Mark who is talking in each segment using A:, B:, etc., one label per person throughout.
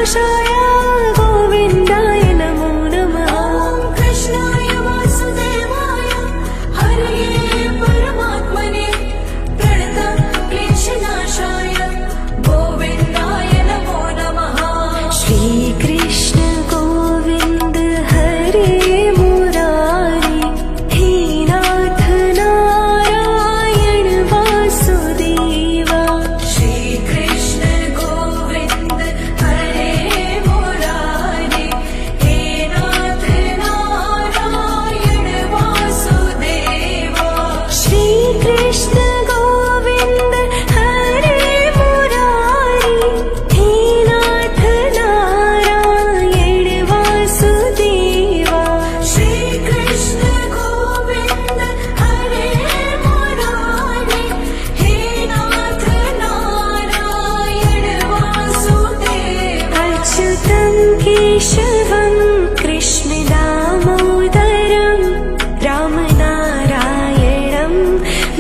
A: कृष्णनाशाय गोविन्दाय नमो नमः। ॐ कृष्णाय वासुदेवाय हरये परमात्मने प्रणतक्लेशनाशाय गोविन्दाय नमो नमः। श्रीकृष्ण गोविन्द हरे मुरारी हे नाथ नारायण वासुदेवा। श्रीकृष्ण गोविन्द हरे मुरारी हे नाथ नारायण वासुदेवा। श्रीकृष्ण गोविन्द हरे मुरारी हे नाथ नारायण वासुदेवा। श्रीकृष्ण गोविन्द हरे मुरारी हे नाथ नारायण वासुदेवा। अच्युतं केशवं कृष्ण दामोदरं रामनारायणं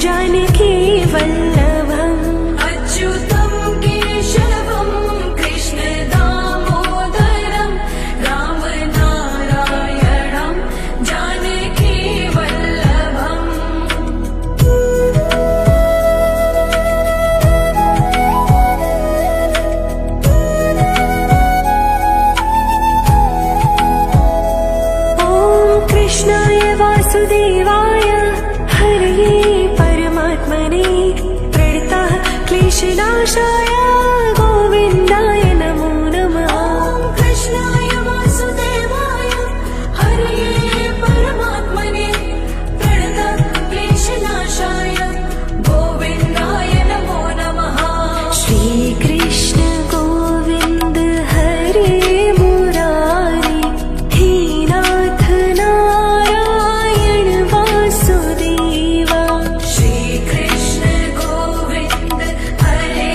A: जानकी वल्लभम्। अच्युतं केशवं कृष्ण दामोदरं रामनारायणं जानकी वल्लभम्। ॐ कृष्णाय वासुदेवाय हरये परमात्मने प्रणतः क्लेशनाशाय गोविन्दाय नमो नमः। ॐ कृष्णाय वासुदेवाय हरये परमात्मने प्रणतः क्लेशनाशाय गोविन्दाय नमो नमः। श्रीकृष्ण गोविन्द हरे मुरारी हे नाथ नारायण वासुदेवा। श्रीकृष्ण गोविन्द हरे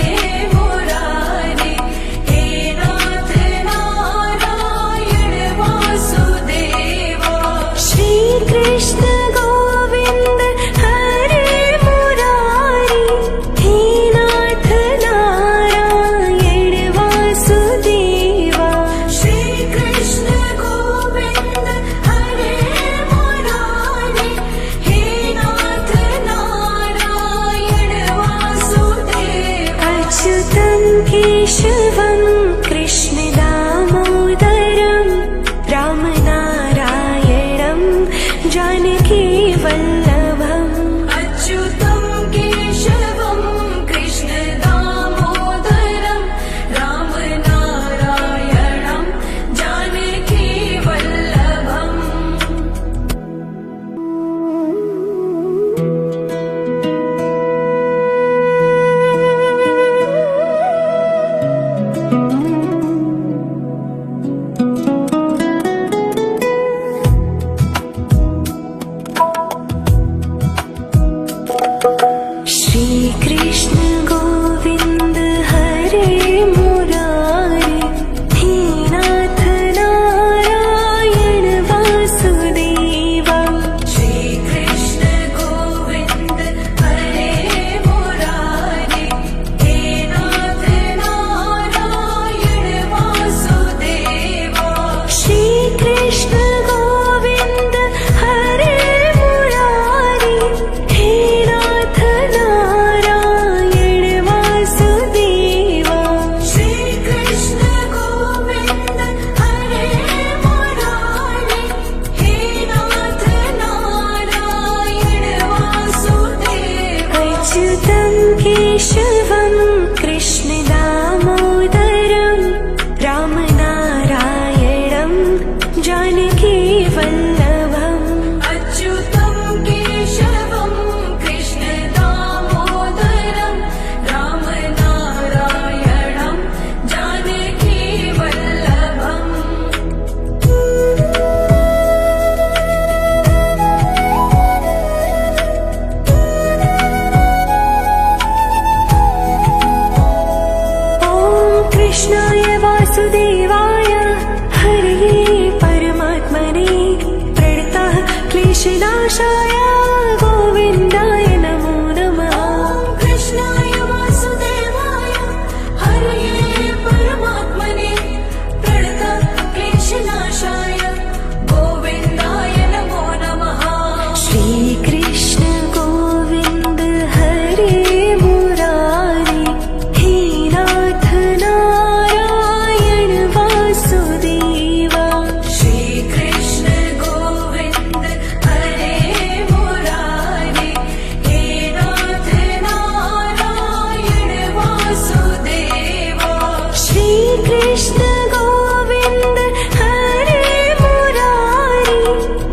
A: कृष्ण गोविंद हरे मुरारी,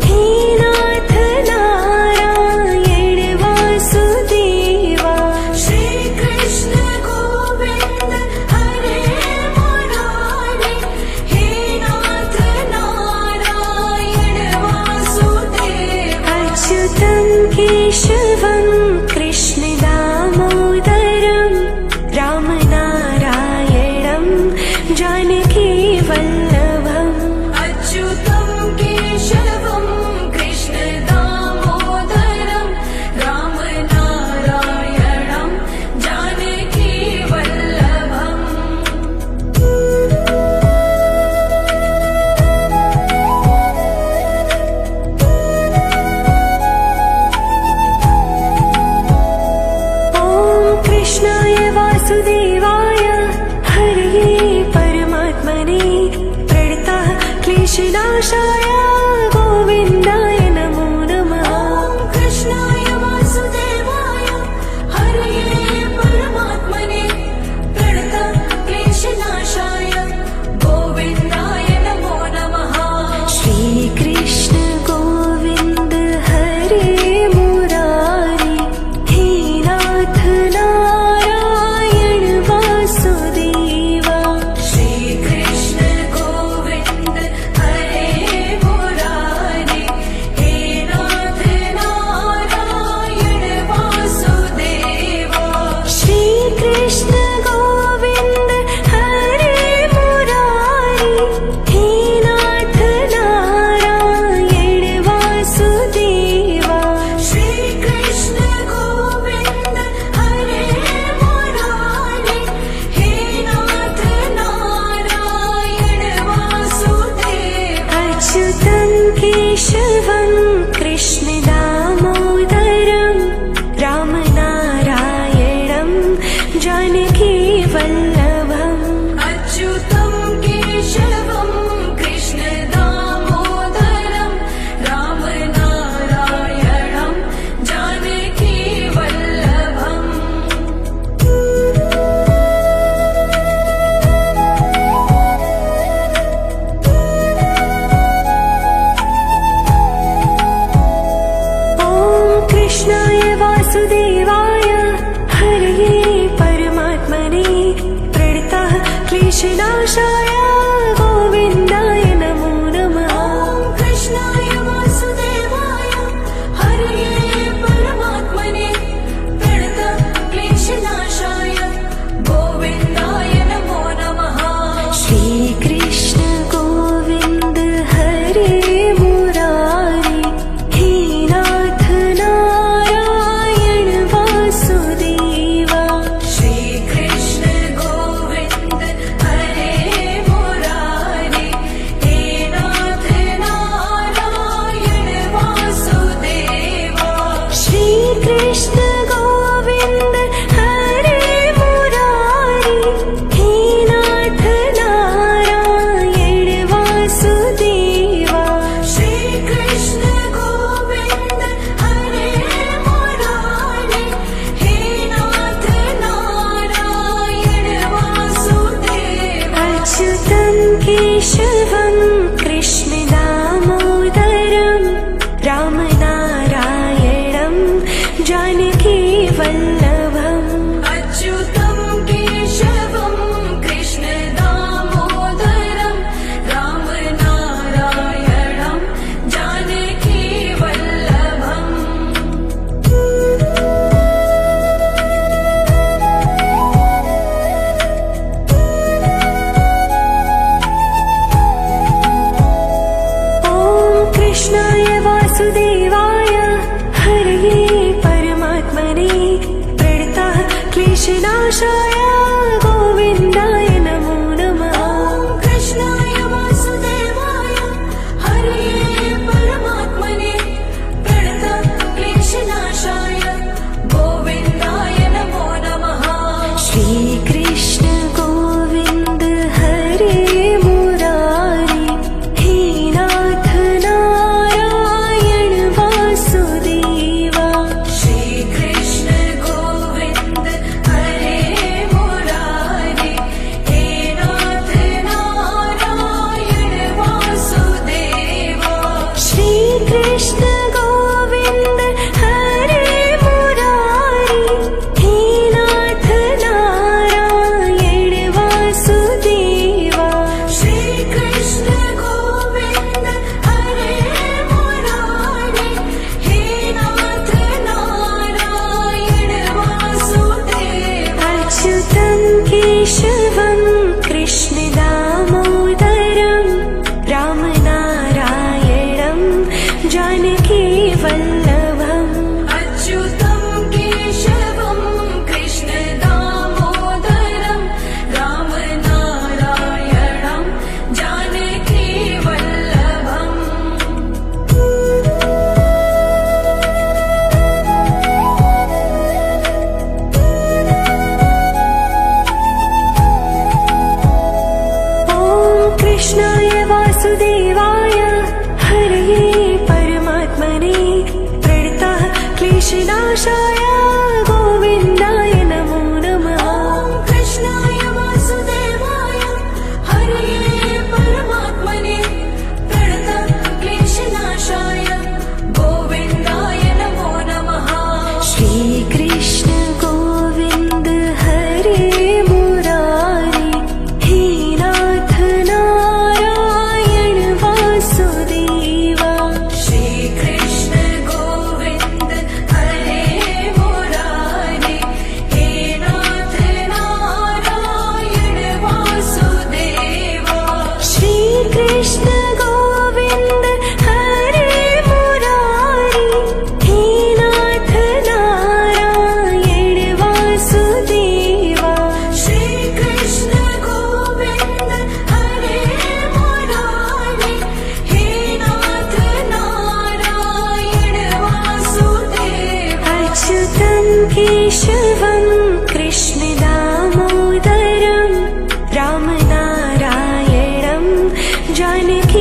A: हे नाथ नारायण वासुदेवा। श्री कृष्ण गोविंद हरे मुरारी, हे नाथ नारायण वासुदेवा। अच्युतं केशवं कृष्ण दामोदरं रामनारायणं जानकी वल्लभम्। अच्युतं केशवं कृष्ण दामोदरं रामनारायणं जानकी वल्लभम्। ॐ कृष्णाय वासुदेवाय हरये परमात्मने प्रणतः क्लेशनाशाय गोविन्दाय नमो नमः। ॐ कृष्णाय वासुदेवाय हरये परमात्मने प्रणतः क्लेशनाशाय गोविन्दाय नमो नमः। श्रीकृष्ण गोविन्द हरे मुरारी, हे नाथ नारायण वासुदेवा। श्रीकृष्ण गोविन्द हरे मुरारी, हे नाथ नारायण वासुदेवा। श्रीकृष्ण गोविन्द हरे मुरारी, हे नाथ नारायण वासुदेवा। श्रीकृष्ण गोविन्द हरे मुरारी, हे नाथ नारायण वासुदेवा। अच्युतं केशवं कृष्ण दामोदरं रामनारायणं जानकी वल्लभम्। अच्युतं केशवं कृष्ण दामोदरं रामनारायणं जानकी वल्लभम्। ॐ कृष्णाय वासुदेवाय हरये परमात्मने प्रणतः क्लेशनाशाय गोविन्दाय नमो नमः। ॐ कृष्णाय वासुदेवाय हरये परमात्मने प्रणतः क्लेशनाशाय गोविन्दाय नमो नमः। श्रीकृष्ण गोविन्द हरे मुरारी, हे नाथ नारायण वासुदेवा। श्रीकृष्ण गोविन्द हरे मुरारी, हे नाथ नारायण वासुदेवा। श्रीकृष्ण गोविन्द हरे मुरारी, हे नाथ नारायण वासुदेवा। श्रीकृष्ण गोविन्द हरे मुरारी, हे नाथ नारायण वासुदेवा। अच्युतं केशवं कृष्ण दामोदरं रामनारायणं जानकी वल्लभम्। अच्युतं केशवं कृष्ण दामोदरं रामनारायणं जानकी वल्लभम्। ॐ कृष्णाय वासुदेवाय हरये परमात्मने प्रणतः क्लेशनाशाय गोविन्दाय नमो नमः। कृष्णाय वासुदेवाय हरये परमात्मने प्रणतः क्लेशनाशाय गोविन्दाय नमो नमः। श्री कृष्ण गोविन्द हरे मुरारी हे नाथ नारायण वासुदेवा। श्री कृष्ण गोविन्द हरे मुरारी हे नाथ नारायण वासुदेवा। श्री कृष्ण गोविन्द हरे मुरारी हे नाथ नारायण वासुदेवा। श्री कृष्ण गोविन्द हरे मुरारी हे नाथ नारायण वासुदेवा। अच्युतं केशवं कृष्ण दामोदरं रामनारायणं जानकी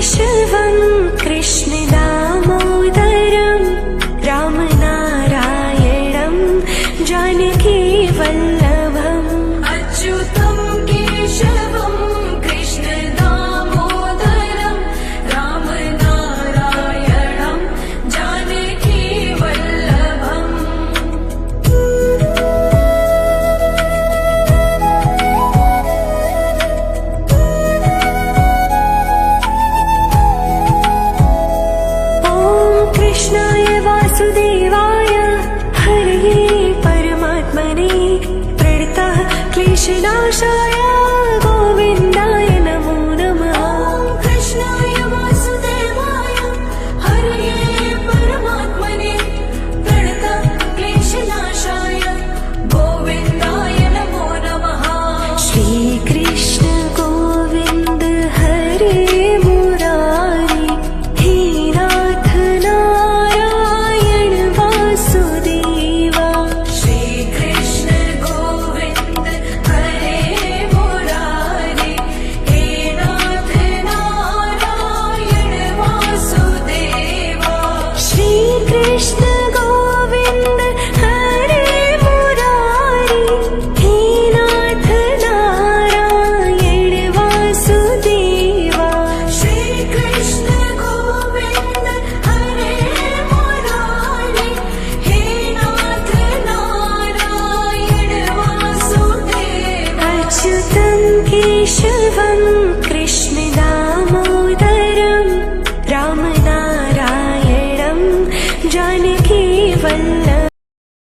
A: शिव